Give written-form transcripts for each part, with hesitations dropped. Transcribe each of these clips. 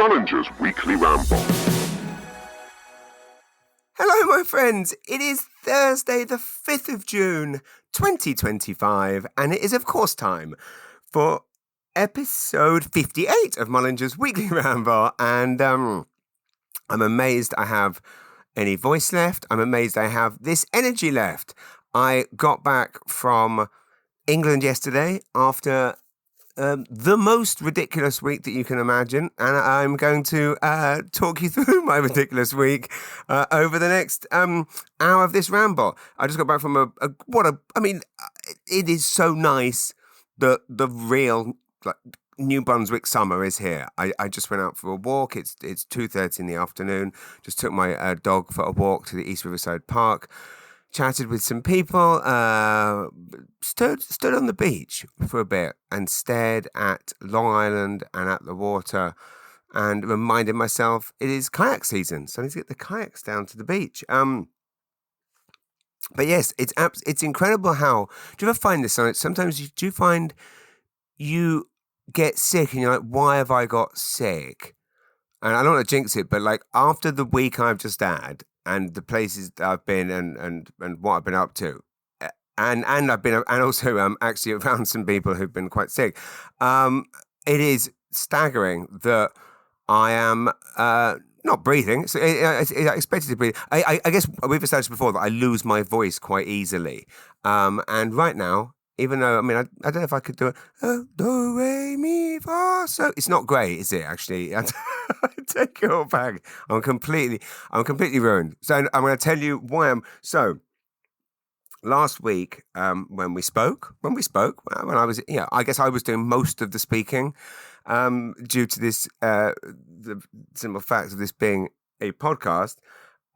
Mullinger's Weekly Ramble. Hello, my friends. It is Thursday, the 5th of June, 2025, and it is, of course, time for episode 58 of Mullinger's Weekly Ramble. And I'm amazed I have any voice left. I'm amazed I have this energy left. I got back from England yesterday after the most ridiculous week that you can imagine, and I'm going to talk you through my ridiculous week over the next hour of this ramble. I just got back from it is so nice that the real New Brunswick summer is here. I just went out for a walk. It's 2:30 in the afternoon. Just took my dog for a walk to the East Riverside Park. Chatted with some people, stood on the beach for a bit and stared at Long Island and at the water and reminded myself it is kayak season, so I need to get the kayaks down to the beach. But yes, it's incredible how, do you ever find this? Sometimes you do find you get sick and you're like, why have I got sick? And I don't want to jinx it, but like after the week I've just had, and the places that I've been and what I've been up to, and I've been and also actually around some people who've been quite sick. It is staggering that I am not breathing. So I expected to breathe. I guess we've established before that I lose my voice quite easily. And right now, even though, I don't know if I could do it. Do, re, mi, fa, so. It's not great, is it, actually? I take it all back. I'm completely ruined. So I'm going to tell you why So, last week, when I was, I guess I was doing most of the speaking, due to this, the simple fact of this being a podcast.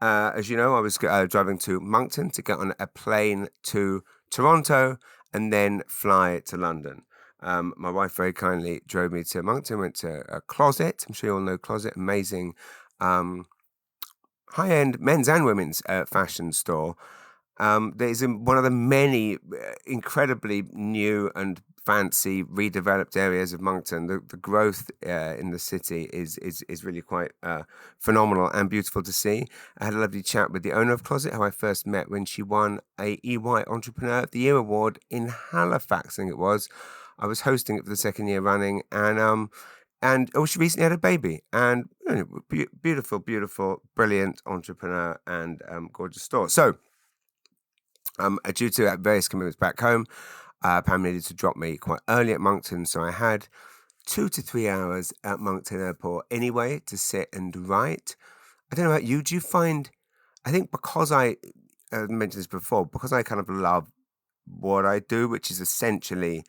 As you know, I was driving to Moncton to get on a plane to Toronto and then fly to London. My wife very kindly drove me to Moncton, went to a Closet. I'm sure you all know Closet, amazing high-end men's and women's fashion store. That is in one of the many incredibly new and fancy redeveloped areas of Moncton. The growth in the city is really quite phenomenal and beautiful to see. I had a lovely chat with the owner of Closet, who I first met when she won a EY Entrepreneur of the Year award in Halifax, I think it was. I was hosting it for the second year running, and she recently had a baby. And beautiful, brilliant entrepreneur and gorgeous store. So, due to various commitments back home, Pam needed to drop me quite early at Moncton, so I had 2 to 3 hours at Moncton Airport anyway to sit and write. I don't know about you. Do you find, I think because I mentioned this before, because I kind of love what I do, which is essentially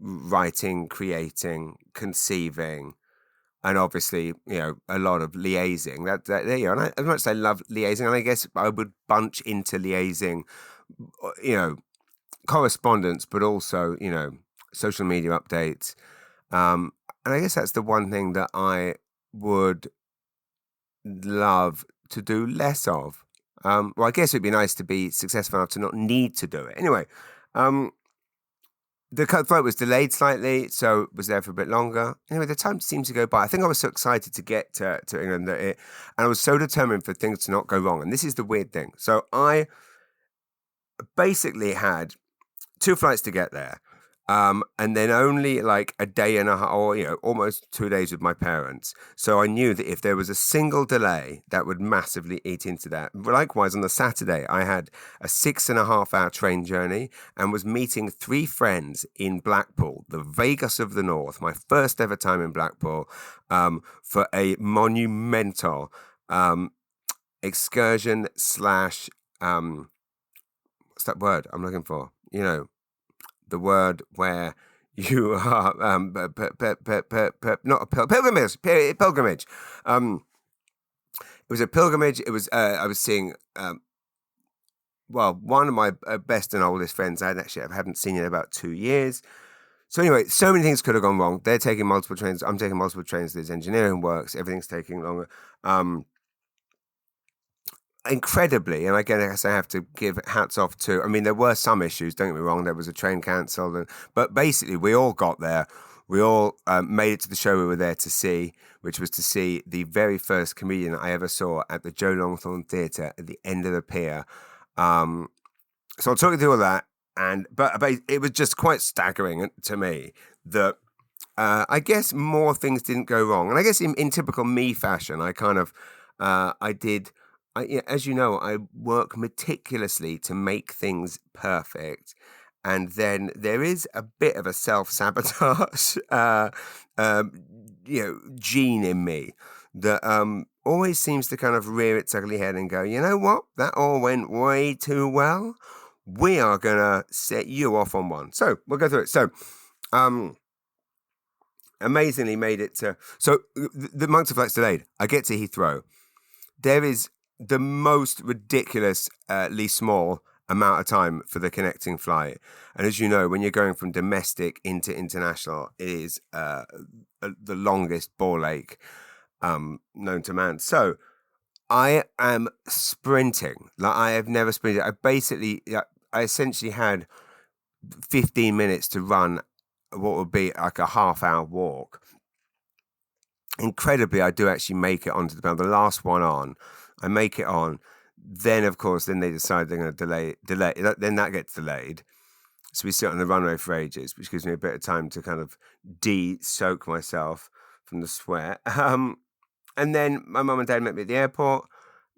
writing, creating, conceiving, and obviously, a lot of liaising. There you go. And as much as I love liaising, and I guess I would bunch into liaising, correspondence, but also, social media updates. And I guess that's the one thing that I would love to do less of. Well, I guess it'd be nice to be successful enough to not need to do it. Anyway, the flight was delayed slightly, so was there for a bit longer. Anyway, the time seemed to go by. I think I was so excited to get to England and I was so determined for things to not go wrong. And this is the weird thing. So I basically had 2 flights to get there, and then only like a day and a half, or almost 2 days with my parents. So I knew that if there was a single delay, that would massively eat into that. Likewise, on the Saturday, I had a 6.5 hour train journey and was meeting 3 friends in Blackpool, the Vegas of the North, my first ever time in Blackpool, for a monumental excursion slash what's that word I'm looking for? The word where you are not a pilgrimage. Pilgrimage. It was a pilgrimage. It was I was seeing one of my best and oldest friends. I haven't seen in about 2 years. So anyway, so many things could have gone wrong. They're taking multiple trains. I'm taking multiple trains. There's engineering works. Everything's taking longer. Incredibly, and again, I guess I have to give hats off to, there were some issues, don't get me wrong, there was a train cancelled, but basically we all got there We all made it to the show we were there to see, which was to see the very first comedian I ever saw at the Joe Longthorne Theatre at the end of the pier. So I'll talk you through all that, but it was just quite staggering to me that I guess more things didn't go wrong. And I guess in typical me fashion, I kind of, as you know, I work meticulously to make things perfect. And then there is a bit of a self-sabotage, gene in me that always seems to kind of rear its ugly head and go, you know what? That all went way too well. We are going to set you off on one. So we'll go through it. So, amazingly made it to... So the Moncton flight's delayed. I get to Heathrow. There is the most ridiculously small amount of time for the connecting flight. And as you know, when you're going from domestic into international, it is the longest ball ache known to man. So I am sprinting. Like I have never sprinted. I essentially had 15 minutes to run what would be like a half-hour walk. Incredibly, I do actually make it onto the ground. The last one on, I make it on. Then, of course, then they decide they're going to delay. Then that gets delayed. So we sit on the runway for ages, which gives me a bit of time to kind of de-soak myself from the sweat. And then my mum and dad met me at the airport.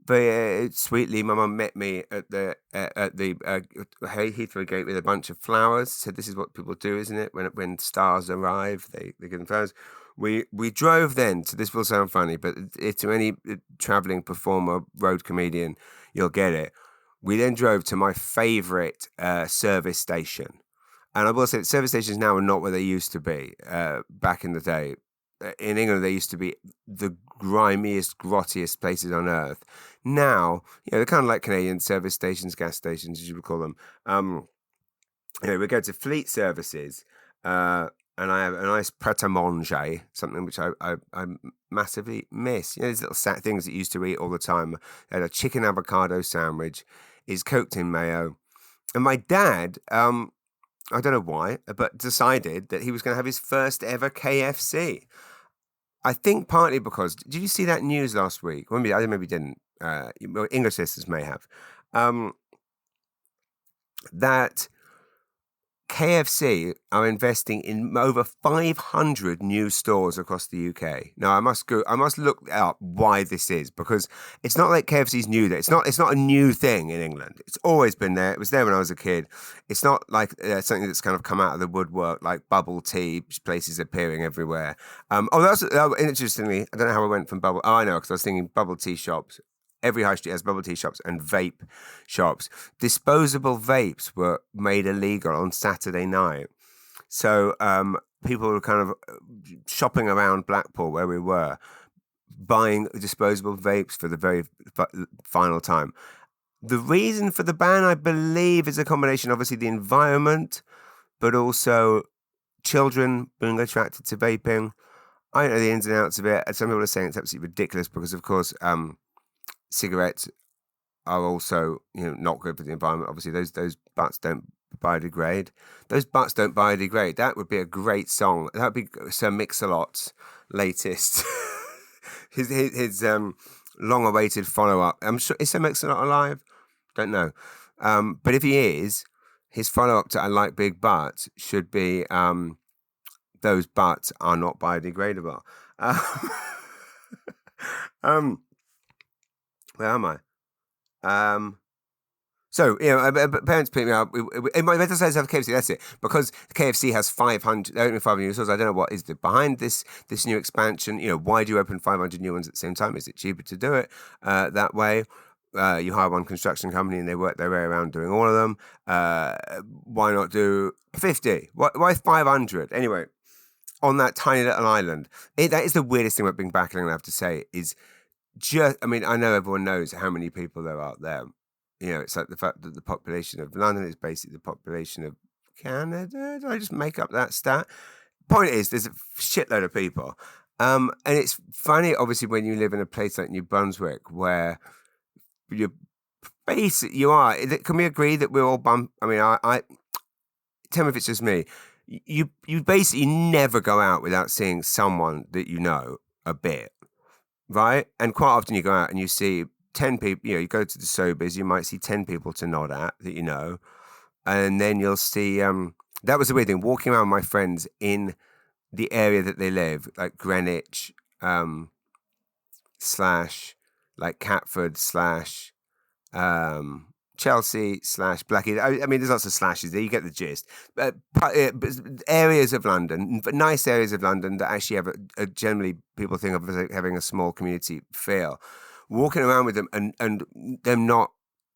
Very sweetly, my mum met me at the Heathrow gate with a bunch of flowers. Said, "This is what people do, isn't it? When stars arrive, they give them flowers." We drove then to, this will sound funny, but to any traveling performer, road comedian, you'll get it. We then drove to my favourite service station. And I will say that service stations now are not where they used to be back in the day. In England, they used to be the grimiest, grottiest places on earth. Now, they're kind of like Canadian service stations, gas stations, as you would call them. We go to fleet services, and I have a nice pret-a-manger, something which I massively miss. These little things that you used to eat all the time. I had a chicken avocado sandwich. It's cooked in mayo. And my dad, I don't know why, but decided that he was going to have his first ever KFC. I think partly because, did you see that news last week? Well, maybe didn't. English listeners may have. That KFC are investing in over 500 new stores across the UK. Now, I must look up why this is, because it's not like KFC's new there. It's not a new thing in England. It's always been there. It was there when I was a kid. It's not like something that's kind of come out of the woodwork, like bubble tea places appearing everywhere. Interestingly, I don't know how I went from bubble. Oh, I know, because I was thinking bubble tea shops. Every high street has bubble tea shops and vape shops. Disposable vapes were made illegal on Saturday night. So people were kind of shopping around Blackpool where we were, buying disposable vapes for the very final time. The reason for the ban, I believe, is a combination, obviously, the environment, but also children being attracted to vaping. I don't know the ins and outs of it. Some people are saying it's absolutely ridiculous because, of course, cigarettes are also, not good for the environment. Obviously, those butts don't biodegrade. Those butts don't biodegrade. That would be a great song. That would be Sir Mix-a-Lot's latest, his long-awaited follow-up. I'm sure, is Sir Mix-a-Lot alive? Don't know. But if he is, his follow-up to "I Like Big Butts" should be "Those butts are not biodegradable." Where am I? So, parents pick me up. My mental size have KFC, that's it. Because KFC has 500 new stores, I don't know what is behind this new expansion. Why do you open 500 new ones at the same time? Is it cheaper to do it that way? You hire one construction company and they work their way around doing all of them. Why not do 50? Why 500? Anyway, on that tiny little island. That is the weirdest thing about being back in England, I have to say, is I know everyone knows how many people there are there. It's like the fact that the population of London is basically the population of Canada. Did I just make up that stat? Point is, there's a shitload of people. And it's funny, obviously, when you live in a place like New Brunswick, where you are. Can we agree that we're all I tell me if it's just me. you basically never go out without seeing someone that you know a bit, right? And quite often you go out and you see 10 people. You go to the Sobers, you might see 10 people to nod at that you know, and then you'll see. That was the weird thing. Walking around with my friends in the area that they live, like Greenwich, slash, like Catford slash, Chelsea slash Blackheath. I mean, there's lots of slashes there. You get the gist. But areas of London, nice areas of London that actually have generally people think of as having a small community feel. Walking around with them and them not,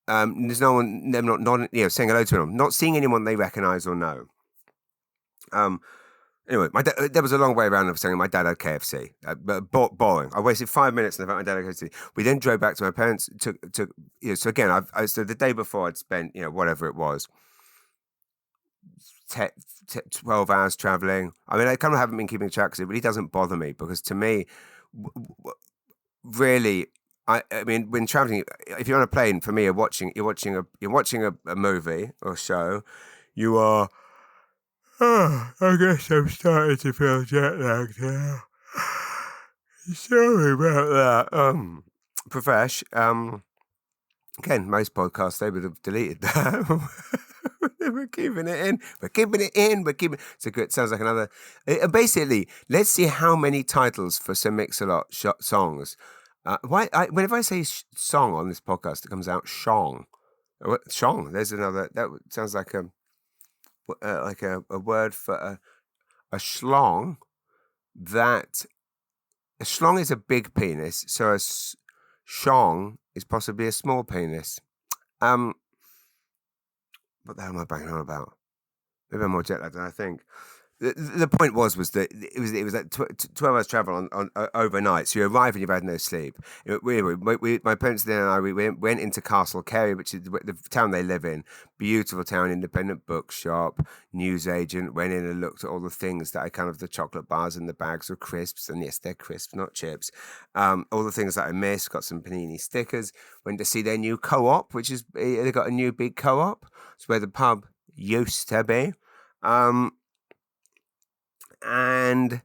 there's no one, them not saying hello to them, not seeing anyone they recognise or know. Anyway, there was a long way around of saying my dad had KFC, but boring. I wasted 5 minutes and I found my dad had KFC. We then drove back to my parents. So again, so the day before I'd spent whatever it was, 12 hours traveling. I mean, I kind of haven't been keeping track because it really doesn't bother me because to me, really, I mean, when traveling, if you're on a plane, for me, you're watching a movie or show, you are. Oh, I guess I'm starting to feel jet lagged now. Sorry about that. Profesh. Again, most podcasts they would have deleted that. We're keeping it in. It's a good. Sounds like another. Basically, let's see how many titles for some Mix-a-Lot songs. Whenever I say song on this podcast, it comes out shong. Shong. There's another. That sounds like a word for a schlong. That a schlong is a big penis, so a shong is possibly a small penis. What the hell am I banging on about? Maybe I'm more jet lagged than I think. The point was that it was like 12 hours travel on overnight. So you arrive and you've had no sleep. My parents then and I we went into Cary, which is the town they live in. Beautiful town, independent bookshop, newsagent. Went in and looked at all the things that the chocolate bars and the bags of crisps, and yes, they're crisps, not chips. All the things that I missed. Got some panini stickers. Went to see their new co-op, which is they got a new big co-op. It's where the pub used to be. And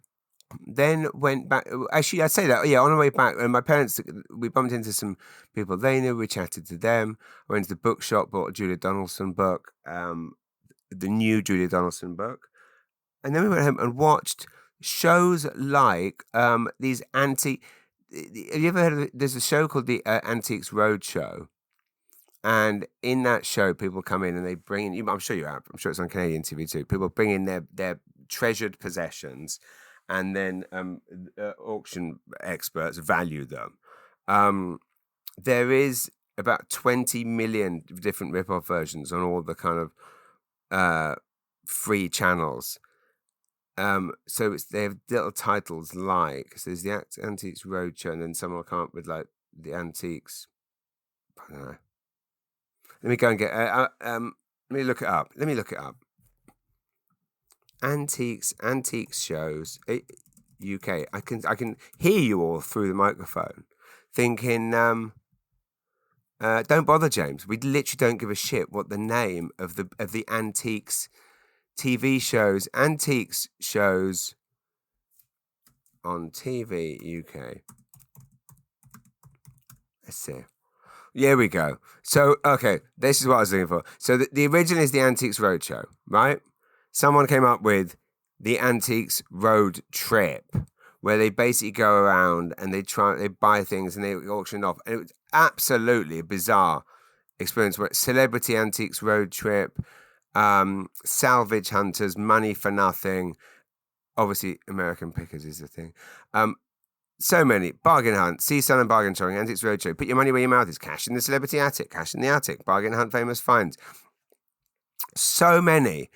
then went back. Actually, I'd say that, on the way back, and my parents, we bumped into some people they knew. We chatted to them. I went to the bookshop, bought a Julia Donaldson book, the new Julia Donaldson book. And then we went home and watched shows like these antique. Have you ever heard of it? There's a show called the Antiques Roadshow. And in that show, people come in and they bring in, I'm sure you have, I'm sure it's on Canadian TV too, people bring in their treasured possessions and then auction experts value them. There is about 20 million different rip-off versions on all the kind of free channels. So they have little titles like, so there's the Antiques Roadshow, and then someone will come up with like the Antiques, I don't know. Let me go and get. Let me look it up. Antiques shows, UK. I can hear you all through the microphone, thinking, don't bother, James. We literally don't give a shit what the name of the antiques TV shows. Antiques shows on TV UK. Let's see. Here we go. So, okay, this is what I was looking for. So the original is the Antiques Roadshow, right? Someone came up with the Antiques Road Trip, where they basically go around and they buy things and they auction off. And it was absolutely a bizarre experience. Where Celebrity Antiques Road Trip, Salvage Hunters, Money for Nothing. Obviously, American Pickers is the thing. So many. Bargain Hunt, Sea Sun and Bargain Shopping, Antiques Roadshow, Put Your Money Where Your Mouth Is, Cash in the Celebrity Attic, Cash in the Attic, Bargain Hunt, Famous Finds. So many.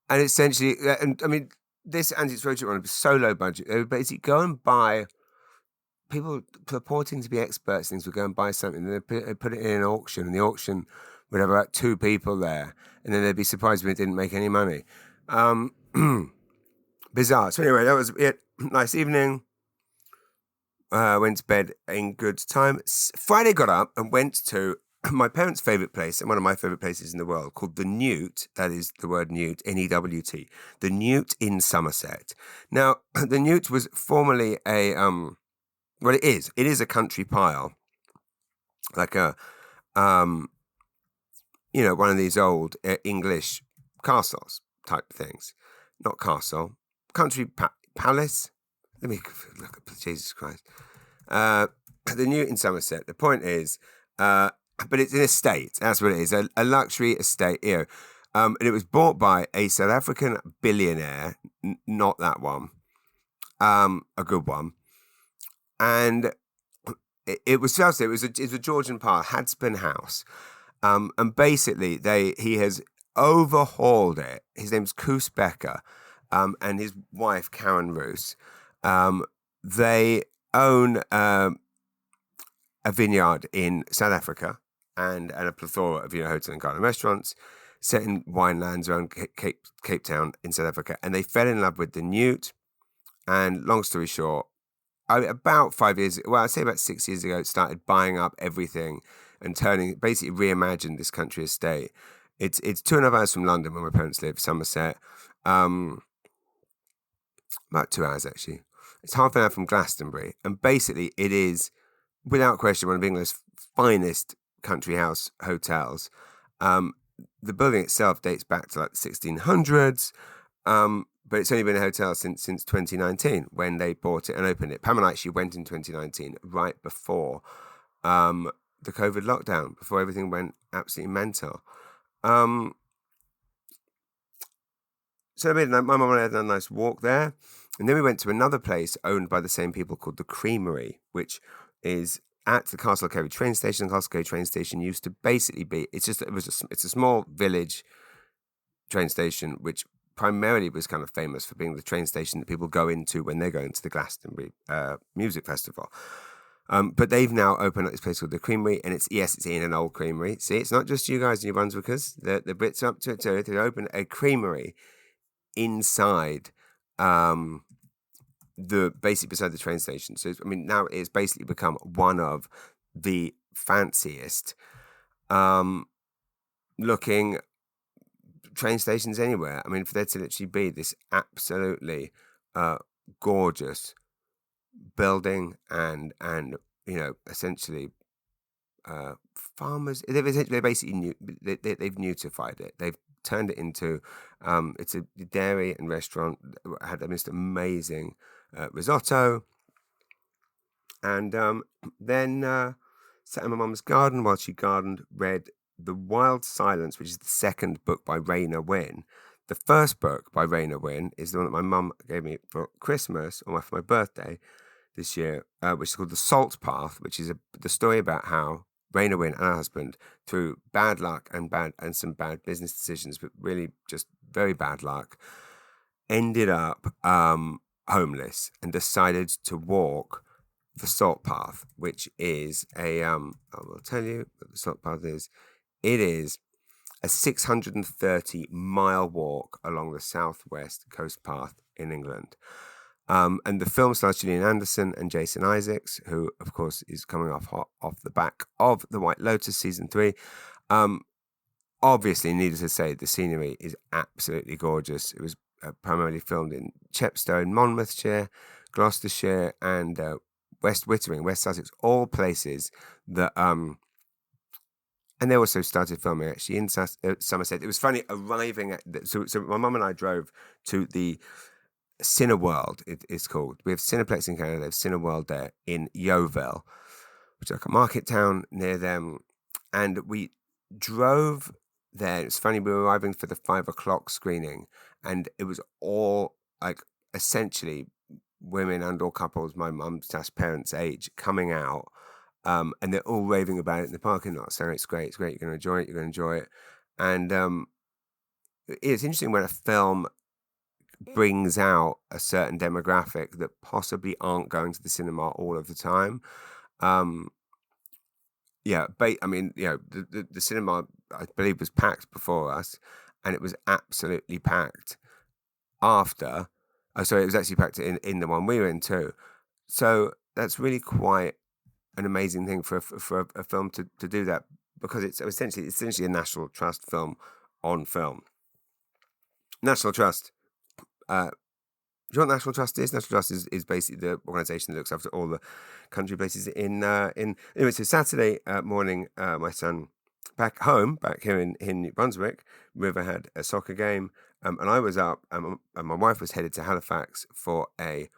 And essentially, and I mean, this Antiques Roadshow one was so low budget. They would basically go and buy, people purporting to be experts, things would go and buy something, and they put it in an auction, and the auction would have about 2 people there, and then they'd be surprised when it didn't make any money. Bizarre. So anyway, that was it. Nice evening. Went to bed in good time. Friday got up and went to my parents' favourite place, and one of my favourite places in the world, called the Newt. That is the word Newt, Newt. The Newt in Somerset. Now, the Newt was formerly well, it is. It is a country pile, like a one of these old English castles type things. Not castle, country palace. Let me look at Jesus Christ. The Newt in Somerset. The point is, but it's an estate. That's what it is. A luxury estate. And it was bought by a South African billionaire. Not that one. A good one. And it was just it was a Georgian pile, Hadspin House. And basically, he has overhauled it. His name's Koos Becker, and his wife Karen Roos. They own a vineyard in South Africa and a plethora of hotel and garden restaurants set in winelands around Cape Town in South Africa. And they fell in love with the Newt. And long story short, about 5 years, well, I'd say about 6 years ago, started buying up everything and basically reimagined this country estate. It's 2.5 hours from London, where my parents live, Somerset. About 2 hours, actually. It's half an hour from Glastonbury. And basically, it is, without question, one of England's finest country house hotels. The building itself dates back to like the 1600s. But it's only been a hotel since 2019, when they bought it and opened it. Pam and I actually went in 2019, right before the COVID lockdown, before everything went absolutely mental. So my mum and I had a nice walk there. And then we went to another place owned by the same people called the Creamery, which is at the Castle Cary train station. The Castle Cary train station used to basically be, it's a small village train station, which primarily was kind of famous for being the train station that people go into when they're going to the Glastonbury Music Festival. But they've now opened up this place called the Creamery, and it's in an old creamery. See, it's not just you guys and your Brunswickers. The Brits are up to it too. They opened a creamery inside beside the train station. So now it's basically become one of the fanciest looking train stations anywhere. For there to literally be this absolutely gorgeous building and essentially farmers. They've basically they've newtified it. They've turned it into it's a dairy and restaurant. Had the most amazing risotto, and then sat in my mum's garden while she gardened, read The Wild Silence, which is the second book by Raina Wynn. The first book by Raina Wynn is the one that my mum gave me for Christmas or for my birthday this year, which is called The Salt Path, which is the story about how Raina Wynn and her husband, through bad luck and some bad business decisions, but really just very bad luck, ended up homeless and decided to walk the Salt Path, which is I will tell you what the Salt Path is. It is a 630-mile walk along the southwest coast path in England. And the film stars Gillian Anderson and Jason Isaacs, who, of course, is coming off the back of The White Lotus season 3. Obviously, needless to say, the scenery is absolutely gorgeous. It was primarily filmed in Chepstow, Monmouthshire, Gloucestershire, and West Wittering, West Sussex, all places that... and they also started filming actually in Somerset. It was funny arriving at... So my mum and I drove to the Cineworld, it's called. We have Cineplex in Canada. They have Cineworld there in Yeovil, which is like a market town near them. And we drove there. It's funny, we were arriving for the 5 o'clock screening, and it was all like essentially women and or couples my mum's parents' age coming out, and they're all raving about it in the parking lot, saying it's great, you're going to enjoy it. And it's interesting when a film brings out a certain demographic that possibly aren't going to the cinema all of the time. The cinema, I believe, was packed before us, and it was absolutely packed after. It was actually packed in the one we were in too. So that's really quite an amazing thing for a film to do that. because it's essentially a National Trust film on film. National Trust. Do you know what National Trust is? National Trust is basically the organisation that looks after all the country places in. Anyway, so Saturday morning, my son back here in New Brunswick, River had a soccer game, and I was up, and my wife was headed to Halifax for a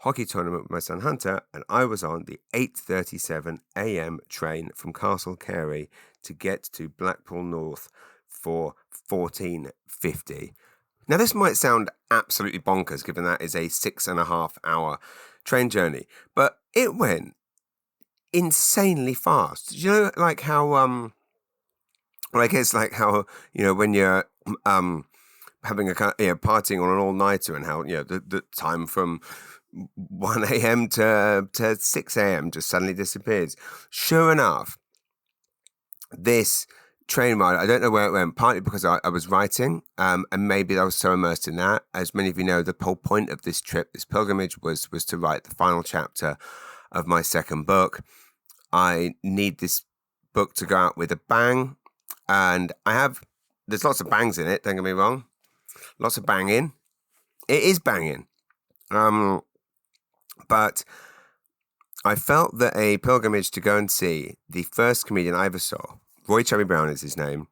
hockey tournament with my son Hunter, and I was on the 8:37 a.m. train from Cary to get to Blackpool North for 14:50. Now, this might sound absolutely bonkers, given that is a 6.5 hour train journey, but it went insanely fast. Do you know, like how, well, I guess like how, when you're having a partying on an all-nighter, and how, the time from 1 a.m. to 6 a.m. just suddenly disappears. Sure enough, this train ride, I don't know where it went, partly because I was writing, and maybe I was so immersed in that. As many of you know, the whole point of this trip, this pilgrimage, was to write the final chapter of my second book. I need this book to go out with a bang, and there's lots of bangs in it, don't get me wrong. Lots of banging. It is banging. But I felt that a pilgrimage to go and see the first comedian I ever saw, Roy Cherry Brown is his name,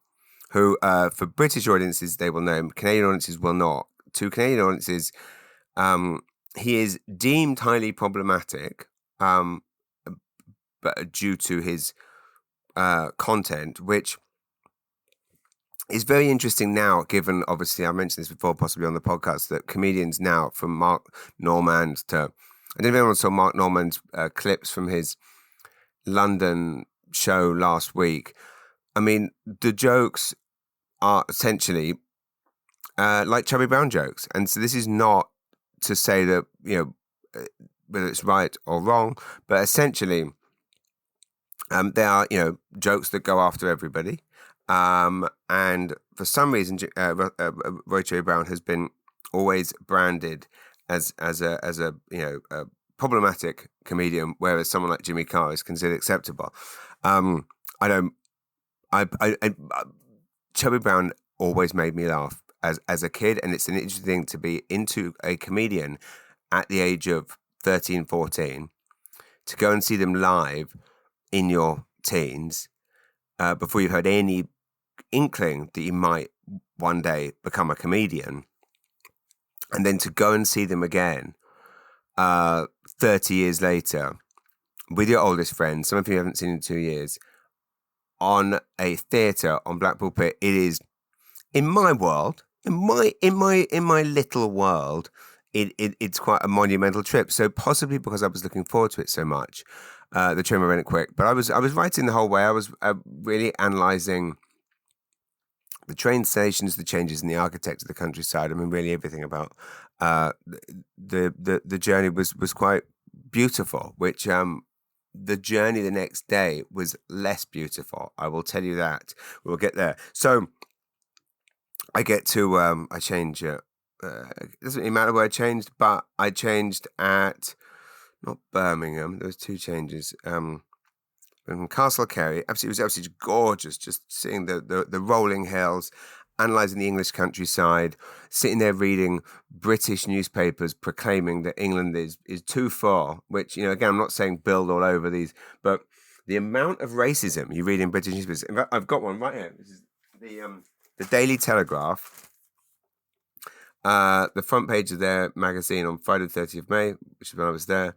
who, for British audiences, they will know him. Canadian audiences will not. To Canadian audiences, he is deemed highly problematic, but due to his content, which is very interesting now, given, obviously, I mentioned this before, possibly on the podcast, that comedians now, from Mark Normand to, I don't know if anyone saw Mark Normand's clips from his London show last week. I mean, the jokes are essentially like Cherry Brown jokes. And so this is not to say that, whether it's right or wrong, but essentially they are, jokes that go after everybody. And for some reason, Roy Cherry Brown has been always branded as a problematic comedian, whereas someone like Jimmy Carr is considered acceptable. Cherry Brown always made me laugh as a kid, and it's an interesting thing to be into a comedian at the age of 13, 14, to go and see them live in your teens, before you've had any inkling that you might one day become a comedian, and then to go and see them again 30 years later with your oldest friends, some of you haven't seen in 2 years, on a theatre on Blackpool Pit. It is, in my world, in my little world, it's quite a monumental trip. So possibly because I was looking forward to it so much, the train ran quick. But I was writing the whole way. I was really analysing the train stations, the changes in the architecture of the countryside. I mean, really everything about the journey was quite beautiful, which the journey the next day was less beautiful. I will tell you that. We'll get there. So I get to, I change, it doesn't really matter where I changed, but I changed at, not Birmingham, there was two changes. From Castle Cary, it was absolutely gorgeous, just seeing the rolling hills, analysing the English countryside, sitting there reading British newspapers proclaiming that England is too far, which, again, I'm not saying build all over these, but the amount of racism you read in British newspapers. In fact, I've got one right here. This is the Daily Telegraph. The front page of their magazine on Friday the 30th of May, which is when I was there,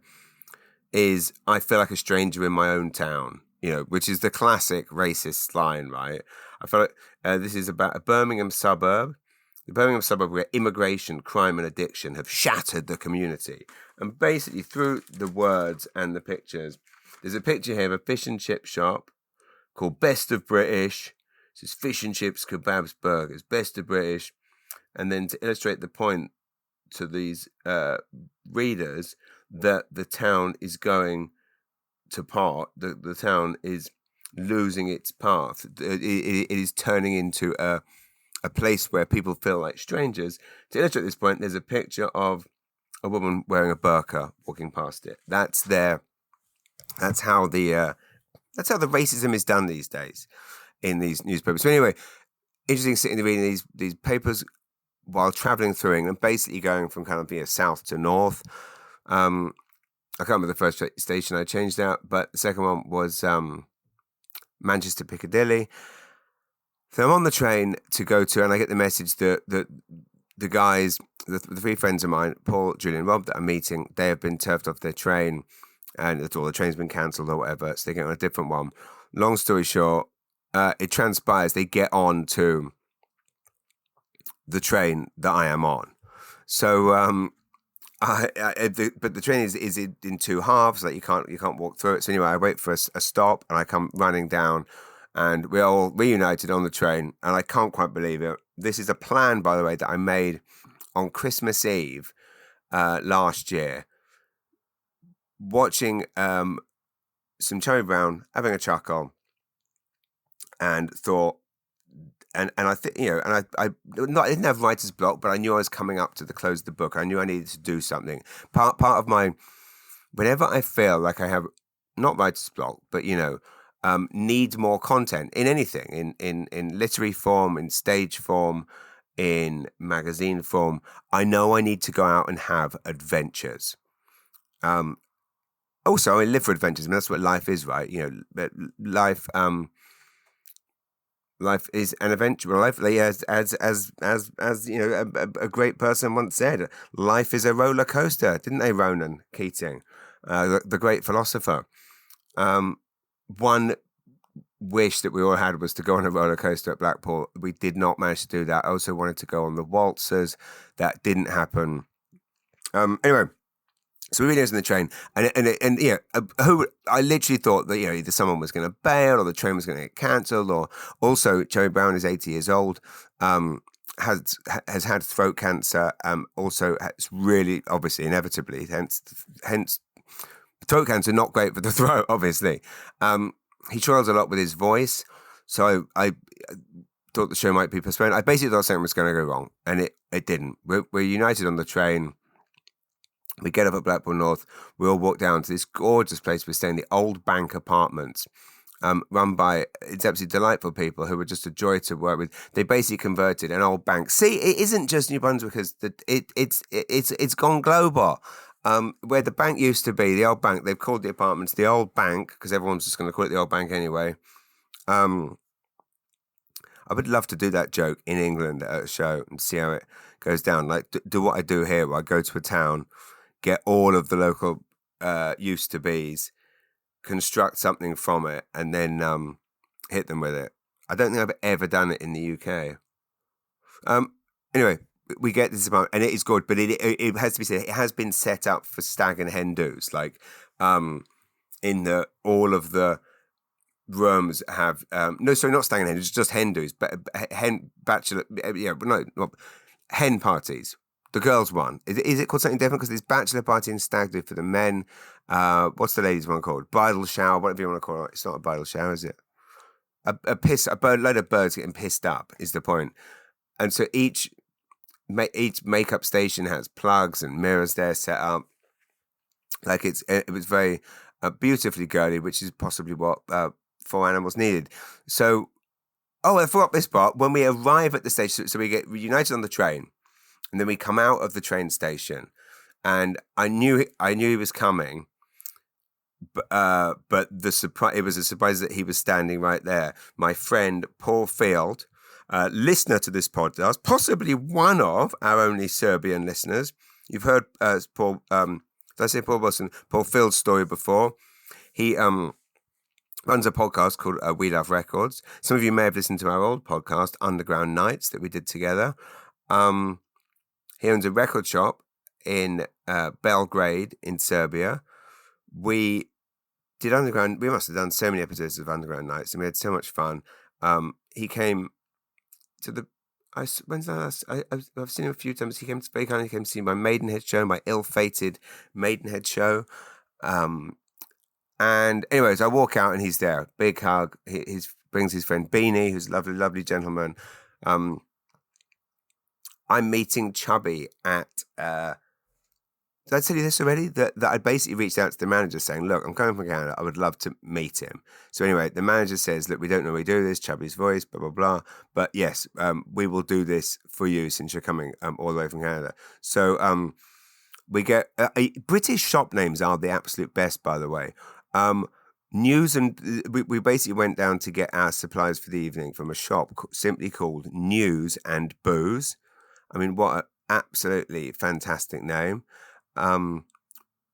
is "I feel like a stranger in my own town," which is the classic racist line, right? I feel like this is about a Birmingham suburb, where immigration, crime and addiction have shattered the community. And basically through the words and the pictures, there's a picture here of a fish and chip shop called Best of British. It says fish and chips, kebabs, burgers, Best of British. And then to illustrate the point to these readers that the town is going to part, the town is losing its path. It is turning into a place where people feel like strangers. To illustrate this point, there's a picture of a woman wearing a burqa walking past it. That's how the That's how the racism is done these days in these newspapers. So anyway, interesting sitting there reading these papers while traveling through England, basically going from kind of south to north. I can't remember the first station I changed out, but the second one was Manchester Piccadilly. So I'm on the train to go to, and I get the message that the guys, the three friends of mine, Paul, Julian, Rob, that I'm meeting, they have been turfed off their train, and that all the train's been cancelled or whatever, so they get on a different one. Long story short, it transpires they get on to the train that I am on. So, but the train is in two halves, like you can't walk through it. So anyway, I wait for a stop, and I come running down, and we're all reunited on the train, and I can't quite believe it. This is a plan, by the way, that I made on Christmas Eve last year, watching some Charlie Brown, having a chuckle, and thought, and I think, and I didn't have writer's block, but I knew I was coming up to the close of the book. I knew I needed to do something. Part of my, whenever I feel like I have not writer's block, but need more content in anything, in literary form, in stage form, in magazine form, I know I need to go out and have adventures. Also, I live for adventures. I mean, that's what life is, right? Life is an adventure. Life, as a great person once said, life is a roller coaster, didn't they, Ronan Keating, the great philosopher? One wish that we all had was to go on a roller coaster at Blackpool. We did not manage to do that. I also wanted to go on the waltzers. That didn't happen. Anyway. So we were in the train, and who I literally thought that either someone was going to bail or the train was going to get cancelled, or also Charlie Brown is 80 years old, has had throat cancer, also has really obviously inevitably hence throat cancer, not great for the throat, obviously. He trials a lot with his voice, so I thought the show might be postponed. I basically thought something was going to go wrong, and it didn't. We're united on the train. We get up at Blackpool North. We all walk down to this gorgeous place. We're staying in the Old Bank Apartments, run by, it's absolutely delightful people who were just a joy to work with. They basically converted an old bank. See, it isn't just New Brunswickers. It's gone global. Where the bank used to be, the old bank, they've called the apartments the Old Bank because everyone's just going to call it the Old Bank anyway. I would love to do that joke in England at a show and see how it goes down. Like, do what I do here, where I go to a town, get all of the local used to be's, construct something from it, and then hit them with it. I don't think I've ever done it in the UK. Anyway, we get this apartment, and it is good, but it has to be said, it has been set up for stag and hen do's. Like, in all of the rooms have no, sorry, not stag and hen do's, just hen do's, but hen parties. The girls' one. Is it called something different? Because there's bachelor party and stag do for the men. What's the ladies' one called? Bridal shower, whatever you want to call it. It's not a bridal shower, is it? A load of birds getting pissed up is the point. And so each makeup station has plugs and mirrors there set up. Like it was very beautifully girly, which is possibly what Four Animals needed. So, I forgot this part. When we arrive at the station, so we get reunited on the train. And then we come out of the train station, and I knew he was coming, but it was a surprise that he was standing right there. My friend Paul Field, listener to this podcast, possibly one of our only Serbian listeners. You've heard Paul. Did I say Paul Wilson? Paul Field's story before. He runs a podcast called We Love Records. Some of you may have listened to our old podcast, Underground Nights, that we did together. He owns a record shop in Belgrade in Serbia. We did Underground. We must have done so many episodes of Underground Nights, and we had so much fun. He came to the. When's the last? I've seen him a few times. He came to see my Maidenhead show, my ill-fated Maidenhead show. And anyways, I walk out and he's there. Big hug. He brings his friend Beanie, who's a lovely, lovely gentleman. I'm meeting Chubby at Did I tell you this already? That I basically reached out to the manager saying, look, I'm coming from Canada. I would love to meet him. So anyway, the manager says, look, we don't know we do this, Chubby's voice, blah, blah, blah. But yes, we will do this for you since you're coming all the way from Canada. So we get British shop names are the absolute best, by the way. News and we basically went down to get our supplies for the evening from a shop simply called News and Booze. I mean, what an absolutely fantastic name.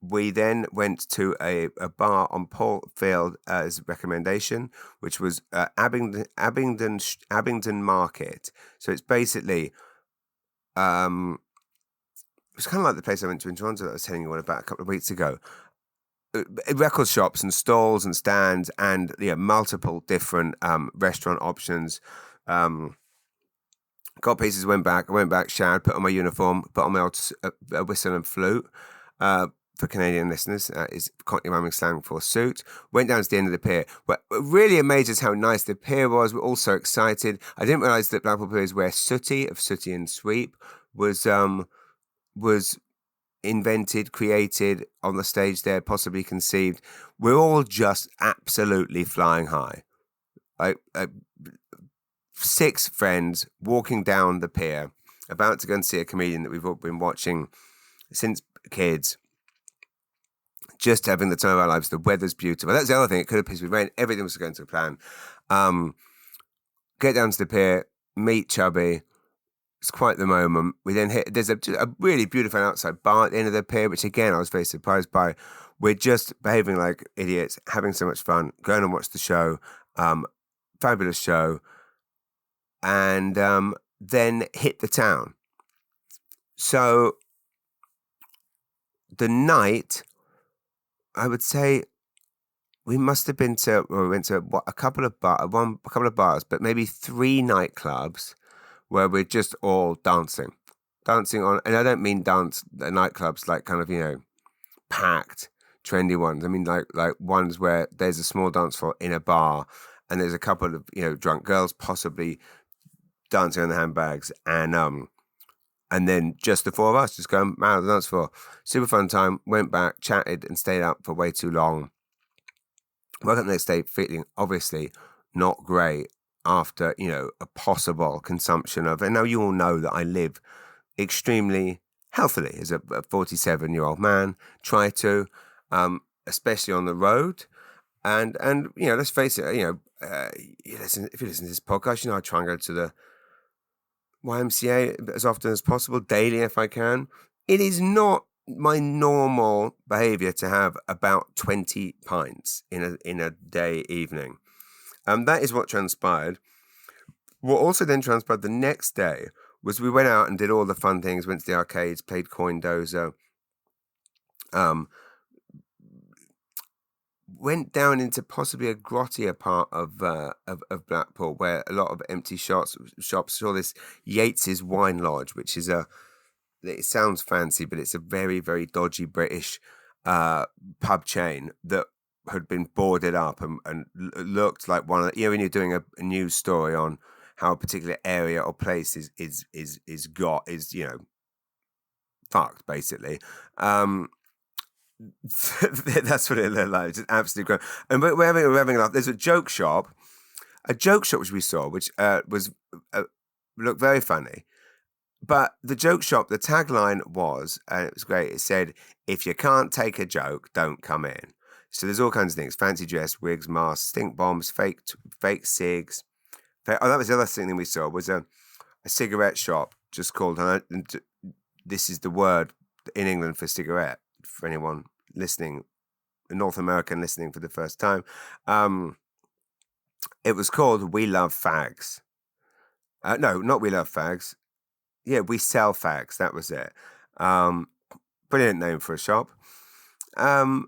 We then went to a bar on Paul Field's recommendation, which was Abingdon Market. So it's basically it's kind of like the place I went to in Toronto that I was telling you about a couple of weeks ago. Record shops and stalls and stands and multiple different restaurant options. Got pieces, I went back, showered, put on my uniform, put on my old whistle and flute. For Canadian listeners, is Cockney rhyming slang for suit. Went down to the end of the pier. But really amazed us how nice the pier was. We're all so excited. I didn't realise that Blackpool Pier is where Sooty of Sooty and Sweep was invented, created on the stage there, possibly conceived. We're all just absolutely flying high. Like 6 friends walking down the pier, about to go and see a comedian that we've all been watching since kids. Just having the time of our lives. The weather's beautiful. That's the other thing. It could have pissed with rain. Everything was going to plan. Get down to the pier, meet Chubby. It's quite the moment. We then hit. There's a really beautiful outside bar at the end of the pier, which again I was very surprised by. We're just behaving like idiots, having so much fun, going and watch the show. Fabulous show, and then hit the town. So the night, I would say, we must have been to. Well, we went to a couple of bars, but maybe 3 nightclubs where we're just all dancing on. And I don't mean dance nightclubs like kind of packed, trendy ones. I mean like ones where there's a small dance floor in a bar, and there's a couple of drunk girls possibly dancing on the handbags, and then just the 4 of us just going mad on the dance floor. Super fun time. Went back, chatted, and stayed up for way too long. Woke up the next day feeling obviously not great after, a possible consumption of, and now you all know that I live extremely healthily as a 47-year-old man, try to, especially on the road. And let's face it, if you listen to this podcast, I try and go to the YMCA as often as possible, daily if I can. It is not my normal behaviour to have about 20 pints in a day evening. That is what transpired. What also then transpired the next day was we went out and did all the fun things, went to the arcades, played Coin Dozer, went down into possibly a grottier part of Blackpool where a lot of empty shops. Saw this Yates's Wine Lodge, which is it sounds fancy, but it's a very, very dodgy British pub chain that had been boarded up and looked like one of the, when you're doing a news story on how a particular area or place is fucked, basically. That's what it looked like. Just absolutely great. And we're having a laugh. There's a joke shop which we saw, which was looked very funny. But the joke shop, the tagline was, and it was great, it said, "If you can't take a joke, don't come in." So there's all kinds of things: fancy dress, wigs, masks, stink bombs, fake cigs. That was the other thing we saw was a cigarette shop just called. And this is the word in England for cigarette for anyone listening, a North American listening for the first time. It was called We Love Fags. No, not We Love Fags. Yeah, We Sell Fags. That was it. Brilliant name for a shop. I'm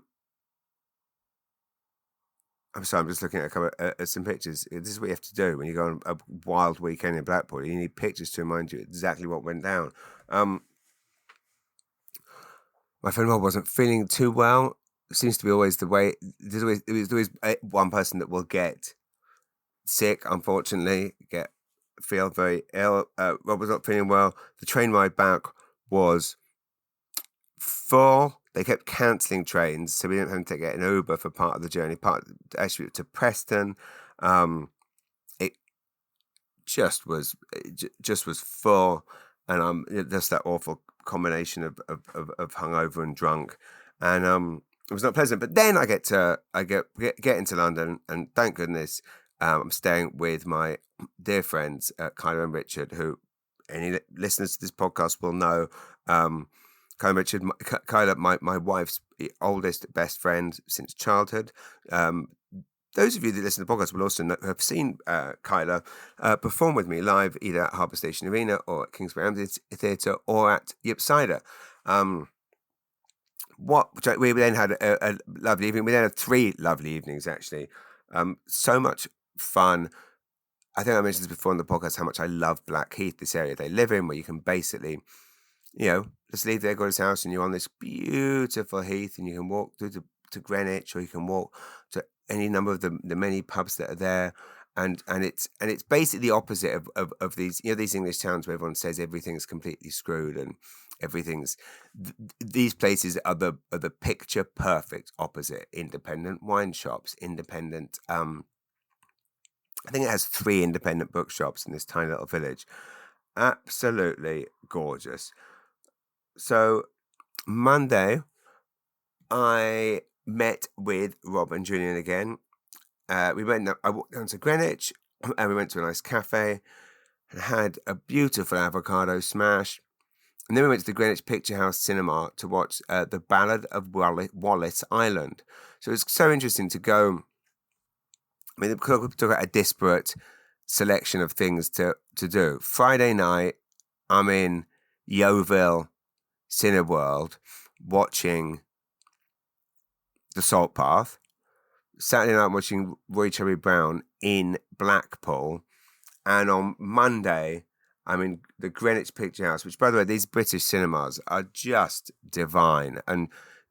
sorry, I'm just looking at some pictures. This is what you have to do when you go on a wild weekend in Blackpool. You need pictures to remind you exactly what went down. My friend Rob wasn't feeling too well. It seems to be always the way. There's always one person that will get sick, unfortunately, feel very ill. Rob was not feeling well. The train ride back was full. They kept cancelling trains, so we didn't have to get an Uber for part of the journey. Actually to Preston. It just was full, and just that awful combination of hungover and drunk, and it was not pleasant. But then I get into London, and thank goodness I'm staying with my dear friends Kyla and Richard, who any listeners to this podcast will know. Kyla and Richard, Kyla, my wife's oldest best friend since childhood. Those of you that listen to the podcast will also have seen Kyla perform with me live either at Harbour Station Arena or at Kingsbury Theatre or at Yip Cider. We then had a lovely evening. We then had 3 lovely evenings, actually. So much fun. I think I mentioned this before on the podcast, how much I love Blackheath, this area they live in, where you can basically, just leave their god's house and you're on this beautiful heath, and you can walk through to Greenwich, or you can walk to any number of the many pubs that are there, and it's basically the opposite of these these English towns where everyone says everything's completely screwed and everything's. These places are the picture perfect opposite. Independent wine shops, independent. I think it has 3 independent bookshops in this tiny little village. Absolutely gorgeous. So Monday, I met with Rob and Julian again. I walked down to Greenwich, and we went to a nice cafe and had a beautiful avocado smash. And then we went to the Greenwich Picture House Cinema to watch the Ballad of Wallis Island. So it's so interesting to go. I mean, we talk about a disparate selection of things to do. Friday night, I'm in Yeovil Cineworld watching The Salt Path. Saturday night, I'm watching Roy Cherry Brown in Blackpool. And on Monday, I'm in the Greenwich Picture House, which, by the way, these British cinemas are just divine. And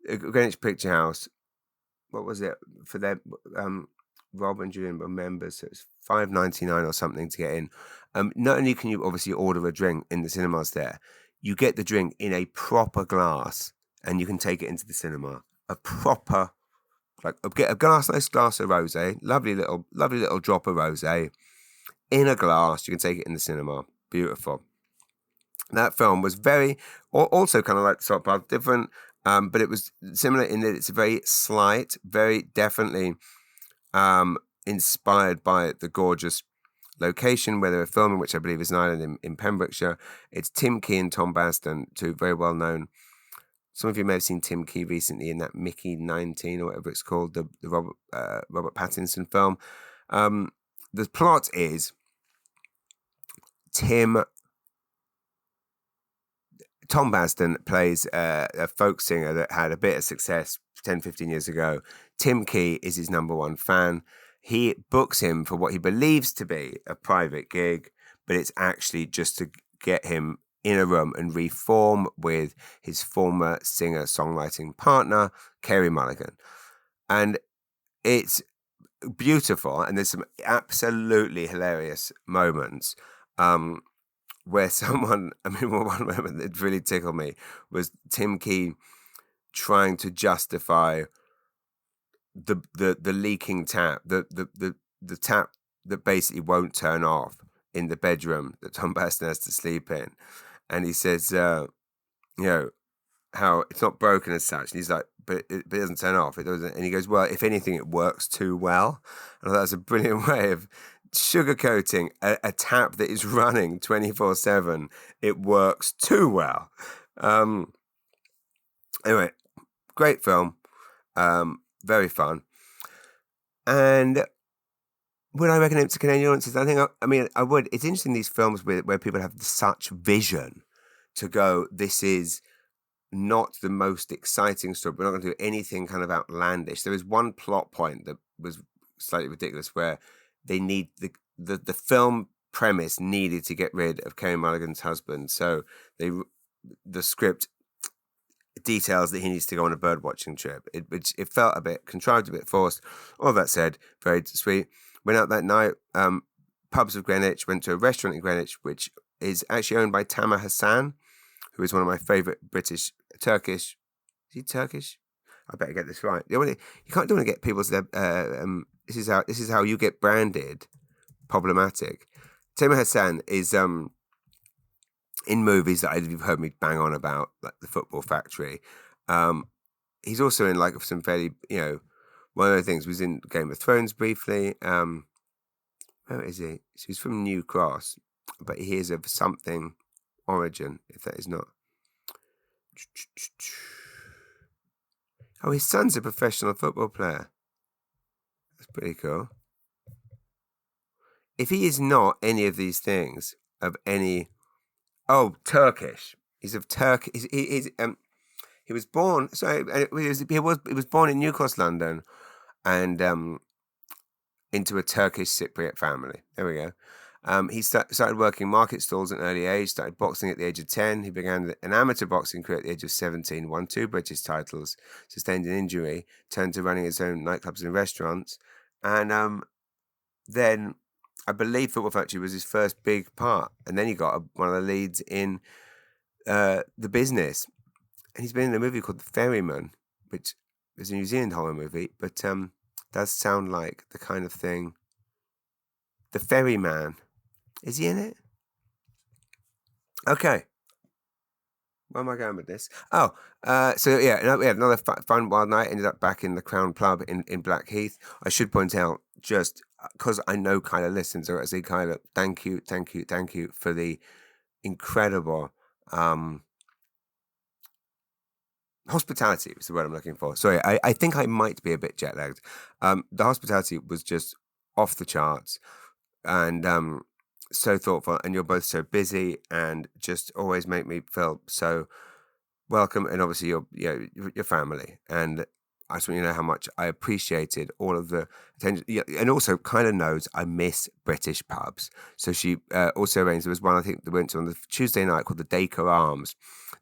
Greenwich Picture House, what was it for their Rob and Julian were members, so it's $5.99 or something to get in. Not only can you obviously order a drink in the cinemas there, you get the drink in a proper glass, and you can take it into the cinema. A proper, get a nice glass of rosé, lovely little drop of rosé in a glass. You can take it in the cinema. Beautiful. That film was also kind of like Salt Path, different, but it was similar in that it's very slight, very definitely inspired by the gorgeous location where they were filming, which I believe is an island in Pembrokeshire. It's Tim Key and Tom Basden, 2 very well known. Some of you may have seen Tim Key recently in that Mickey 19 or whatever it's called, the Robert Pattinson film. The plot is Tom Basden plays a folk singer that had a bit of success 10, 15 years ago. Tim Key is his number 1 fan. He books him for what he believes to be a private gig, but it's actually just to get him in a room and reform with his former singer-songwriting partner, Cary Mulligan. And it's beautiful, and there's some absolutely hilarious moments where one moment that really tickled me was Tim Key trying to justify the leaking tap, the tap that basically won't turn off in the bedroom that Tom Basden has to sleep in. And he says, how it's not broken as such. And he's like, but it doesn't turn off. It doesn't. And he goes, well, if anything, it works too well. And I thought that was a brilliant way of sugarcoating a tap that is running 24/7. It works too well. Anyway, great film. Very fun. And would I recommend it to Canadian audiences? I would. It's interesting, these films where people have such vision to go, this is not the most exciting story. We're not going to do anything kind of outlandish. There was one plot point that was slightly ridiculous where they need the film premise needed to get rid of Cary Mulligan's husband. So the script details that he needs to go on a bird watching trip. It felt a bit contrived, a bit forced. All that said, very sweet. Went out that night, pubs of Greenwich, went to a restaurant in Greenwich, which is actually owned by Tamer Hassan, who is one of my favourite British Turkish Is he Turkish? I better get this right. You don't want to get people's. This is how you get branded problematic. Tamer Hassan is in movies that you've heard me bang on about, like The Football Factory. He's also in like some fairly, one of the things was in Game of Thrones briefly. Where is he? So he's from New Cross, but he is of something origin, if that is not. Oh, his son's a professional football player. That's pretty cool. If he is not any of these things of any, Turkish. He's of Turk. He was born. Sorry, he was born in New Cross, London, and into a Turkish Cypriot family. There we go. He started working market stalls at an early age, started boxing at the age of 10. He began an amateur boxing career at the age of 17, won 2 British titles, sustained an injury, turned to running his own nightclubs and restaurants. And then I believe Football Factory was his first big part. And then he got one of the leads in The Business. And he's been in a movie called The Ferryman, which is a New Zealand horror movie, but does sound like the kind of thing. The Ferryman. Is he in it? Okay. Where am I going with this? We had another fun wild night. Ended up back in the Crown Pub in Blackheath. I should point out, just because I know Kyla listens, or I say, Kyla, thank you for the incredible hospitality is the word I'm looking for. Sorry, I think I might be a bit jet lagged. The hospitality was just off the charts, and so thoughtful, and you're both so busy and just always make me feel so welcome, and obviously your family, and I just want you to know how much I appreciated all of the attention. Yeah, and also kind of knows I miss British pubs, so she also arranged, there was one I think that went to on the Tuesday night called the Dacre Arms,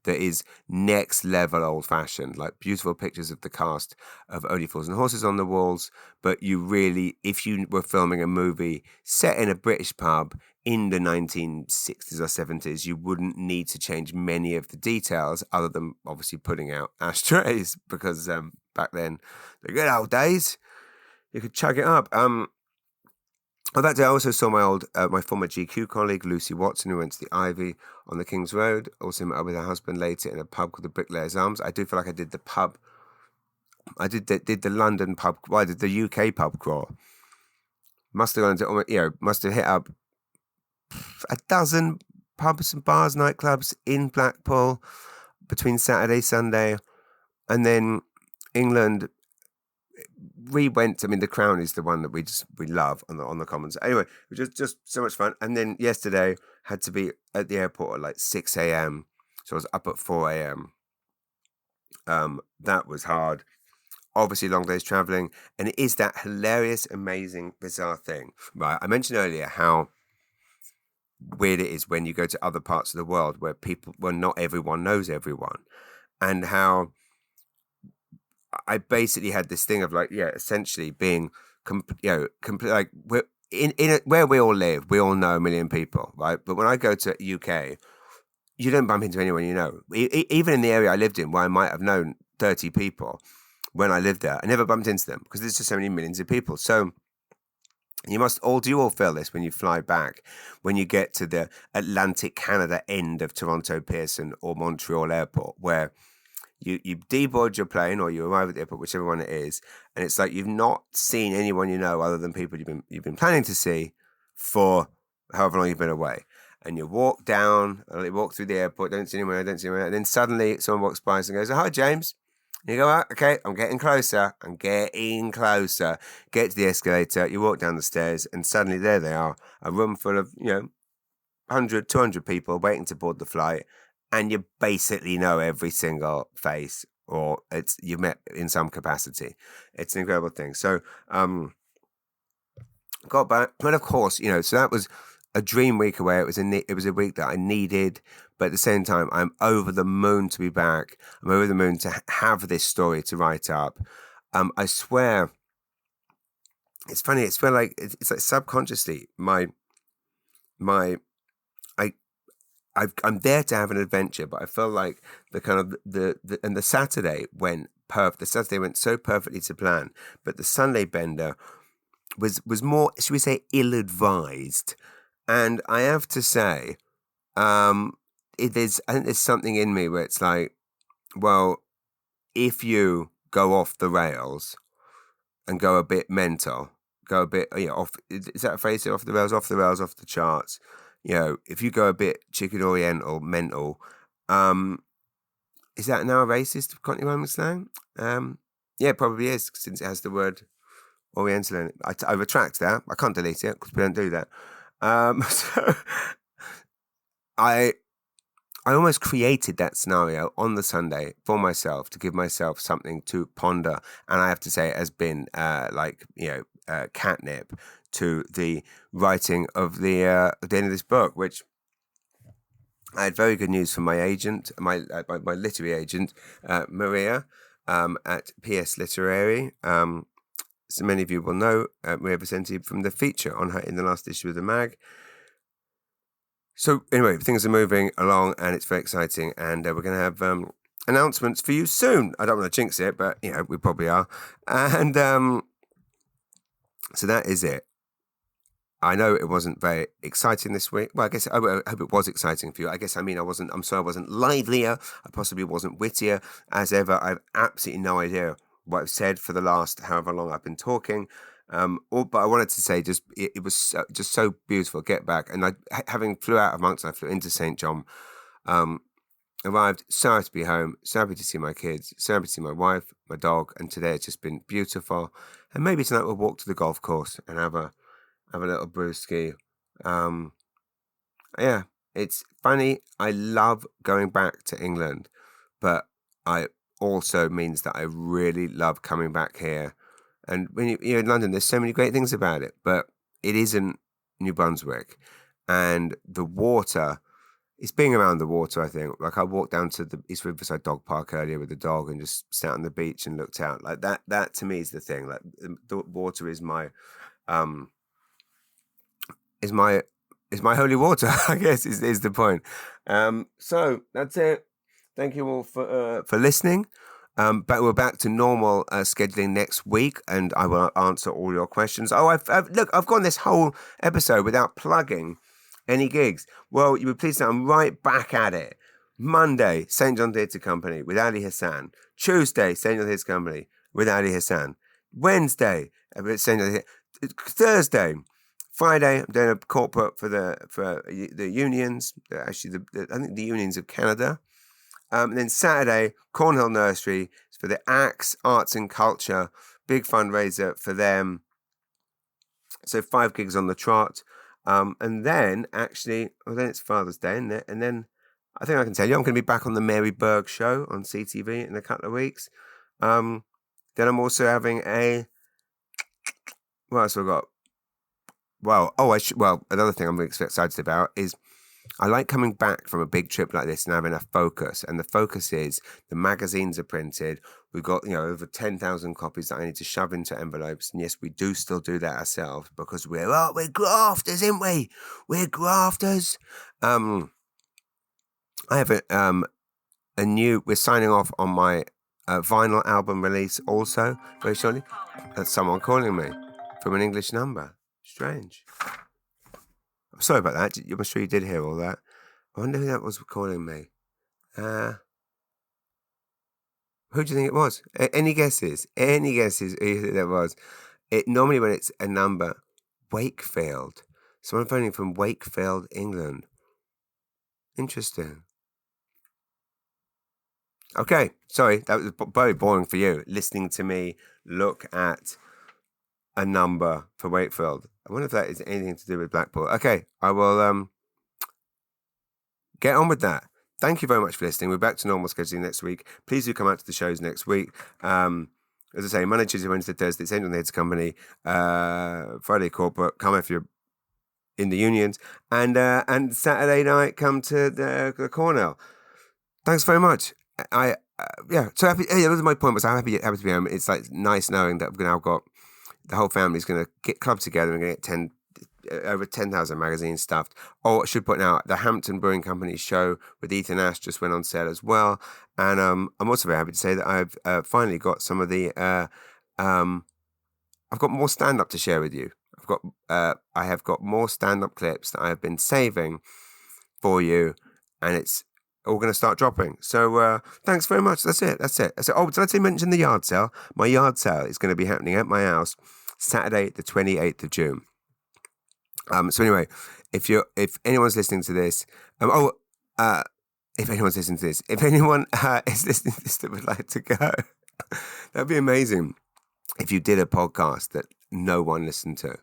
that is next level old fashioned, like beautiful pictures of the cast of Only Fools and Horses on the walls. But you really, if you were filming a movie set in a British pub in the 1960s or 70s, you wouldn't need to change many of the details other than obviously putting out ashtrays, because back then, the good old days, you could chug it up. On that day, I also saw my former GQ colleague, Lucy Watson, who went to the Ivy on the King's Road. Also met up with her husband later in a pub called the Bricklayers Arms. I do feel like I did the pub. I did the London pub. Well, I did the UK pub crawl. Must have gone to, must have hit up a dozen pubs and bars, nightclubs in Blackpool between Saturday, Sunday, and then England. We went. I mean, the Crown is the one that we love on the Commons. Anyway, it was just so much fun. And then yesterday had to be at the airport at like 6 a.m. So I was up at 4 a.m. That was hard. Obviously, long days traveling, and it is that hilarious, amazing, bizarre thing. Right? I mentioned earlier how weird it is when you go to other parts of the world where not everyone knows everyone, and how I basically had this thing of like, essentially being, like we're where we all live, we all know a million people, right? But when I go to UK, you don't bump into anyone you know. Even in the area I lived in, where I might have known 30 people when I lived there, I never bumped into them because there's just so many millions of people. So do you all feel this when you fly back, when you get to the Atlantic Canada end of Toronto Pearson or Montreal Airport, where you deboard your plane or you arrive at the airport, whichever one it is, and it's like you've not seen anyone you know other than people you've been planning to see for however long you've been away. And you walk down, or you walk through the airport, don't see anyone, and then suddenly someone walks by and goes, "Hi, James." And you go, "Okay, I'm getting closer. Get to the escalator, you walk down the stairs, and suddenly there they are, a room full of 100, 200 people waiting to board the flight. And you basically know every single face, or you've met in some capacity. It's an incredible thing. So, got back, but of course, so that was a dream week away. It was a week that I needed, but at the same time, I'm over the moon to be back. I'm over the moon to have this story to write up. I swear, it's funny. It's like subconsciously, I'm there to have an adventure, but I felt like the kind of the Saturday went perfect. The Saturday went so perfectly to plan, but the Sunday bender was more, should we say, ill-advised. And I have to say, I think there's something in me where it's like, well, if you go off the rails and go a bit mental, go a bit, off, is that a phrase? Off the rails, off the rails, off the charts. If you go a bit chicken oriental, mental, is that now a racist Cockney Roman slang? Yeah, it probably is, since it has the word oriental in it. I retract that. I can't delete it because we don't do that. So I almost created that scenario on the Sunday for myself to give myself something to ponder, and I have to say it has been catnip to the writing of the end of this book, which I had very good news from my agent, my literary agent, Maria, at PS Literary. So many of you will know Maria Vicenti from the feature on her in the last issue of the mag. So anyway, things are moving along and it's very exciting, and we're going to have announcements for you soon. I don't want to jinx it, but we probably are. And so that is it. I know it wasn't very exciting this week. Well, I guess I hope it was exciting for you. I'm sorry I wasn't livelier. I possibly wasn't wittier. As ever, I have absolutely no idea what I've said for the last however long I've been talking. But I wanted to say it was just so beautiful. Get back, and having flew out of Moncton, I flew into St. John. Arrived, so happy to be home, so happy to see my kids, so happy to see my wife, my dog, and today it's just been beautiful. And maybe tonight we'll walk to the golf course and have a little brewski. Yeah, it's funny. I love going back to England, but I also means that I really love coming back here. And when you're in London, there's so many great things about it, but it isn't New Brunswick. And the water, it's being around the water, I think. Like I walked down to the East Riverside Dog Park earlier with the dog and just sat on the beach and looked out. Like that to me is the thing. Like the water is my holy water, I guess is the point. So that's it. Thank you all for listening. But we're back to normal scheduling next week, and I will answer all your questions. Oh, I've gone this whole episode without plugging any gigs. Well, you would please know I'm right back at it. Monday, St. John Theatre Company with Ali Hassan. Tuesday, St. John Theatre Company with Ali Hassan. Wednesday, St. John Theatre. Thursday, Friday, I'm doing a corporate for the unions. Actually, I think the unions of Canada. And then Saturday, Cornhill Nursery for the ACTS, Arts and Culture, big fundraiser for them. So 5 gigs on the trot. And then then it's Father's Day, isn't it? And then I think I can tell you, I'm going to be back on the Mary Berg show on CTV in a couple of weeks. Then I'm also having what else have I got? Another thing I'm really excited about is I like coming back from a big trip like this and having a focus. And the focus is the magazines are printed. We've got, over 10,000 copies that I need to shove into envelopes. And yes, we do still do that ourselves because we're grafters, aren't we? We're grafters. I have we're signing off on my vinyl album release also very shortly. That's someone calling me from an English number. Strange. I'm sorry about that. I'm sure you did hear all that. I wonder who that was calling me. Who do you think it was? Any guesses? Any guesses who that was? Normally when it's a number, Wakefield. Someone phoning from Wakefield, England. Interesting. Okay, sorry. That was very boring for you, listening to me look at a number for Wakefield. I wonder if that is anything to do with Blackpool. Okay, I will get on with that. Thank you very much for listening. We're back to normal scheduling next week. Please do come out to the shows next week. As I say, Monday, Tuesday, Wednesday, Thursday, St. John Theatre Company, Friday corporate. Come if you're in the unions, and Saturday night come to the Cornell. Thanks very much. So happy. Yeah, that was my point. Was I'm happy to be home. It's like nice knowing that we've now got. The whole family's going to get clubbed together and going to get over 10,000 magazines stuffed. Oh, I should point out, the Hampton Brewing Company show with Ethan Ash just went on sale as well. And I'm also very happy to say that I've finally got some of the... I've got more stand-up to share with you. I have got more stand-up clips that I have been saving for you, and it's all going to start dropping. So thanks very much. That's it. Oh, did I mention the yard sale? My yard sale is going to be happening at my house Saturday, the 28th of June. So anyway, if anyone's listening to this, if anyone's listening to this, if anyone is listening to this that would like to go, that'd be amazing. If you did a podcast that no one listened to,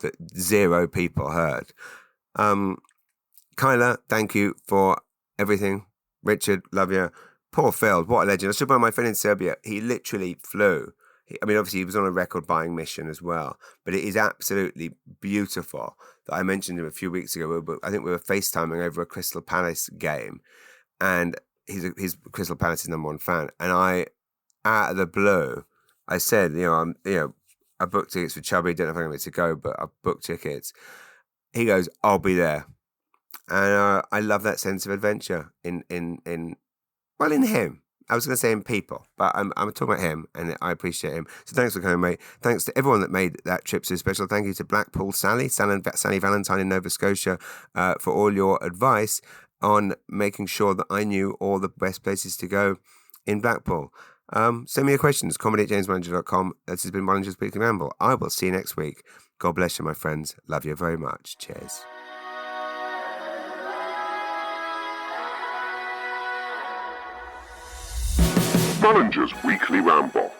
that 0 people heard. Kyla, thank you for everything. Richard, love you. Poor Phil, what a legend. I stood by my friend in Serbia. He literally flew. Obviously, he was on a record-buying mission as well, but it is absolutely beautiful that I mentioned him a few weeks ago. I think we were FaceTiming over a Crystal Palace game, and he's Crystal Palace's #1 fan. And I, out of the blue, I said, I booked tickets for Chubby. Don't know if I'm going to go, but I booked tickets. He goes, I'll be there, and I love that sense of adventure in him. I was going to say in people, but I'm talking about him, and I appreciate him. So thanks for coming, mate. Thanks to everyone that made that trip so special. Thank you to Blackpool Sally Valentine in Nova Scotia for all your advice on making sure that I knew all the best places to go in Blackpool. Send me your questions, comedy@jamesmanager.com. This has been Bollinger's Weekly Ramble. I will see you next week. God bless you, my friends. Love you very much. Cheers. Bollinger's Weekly Ramble.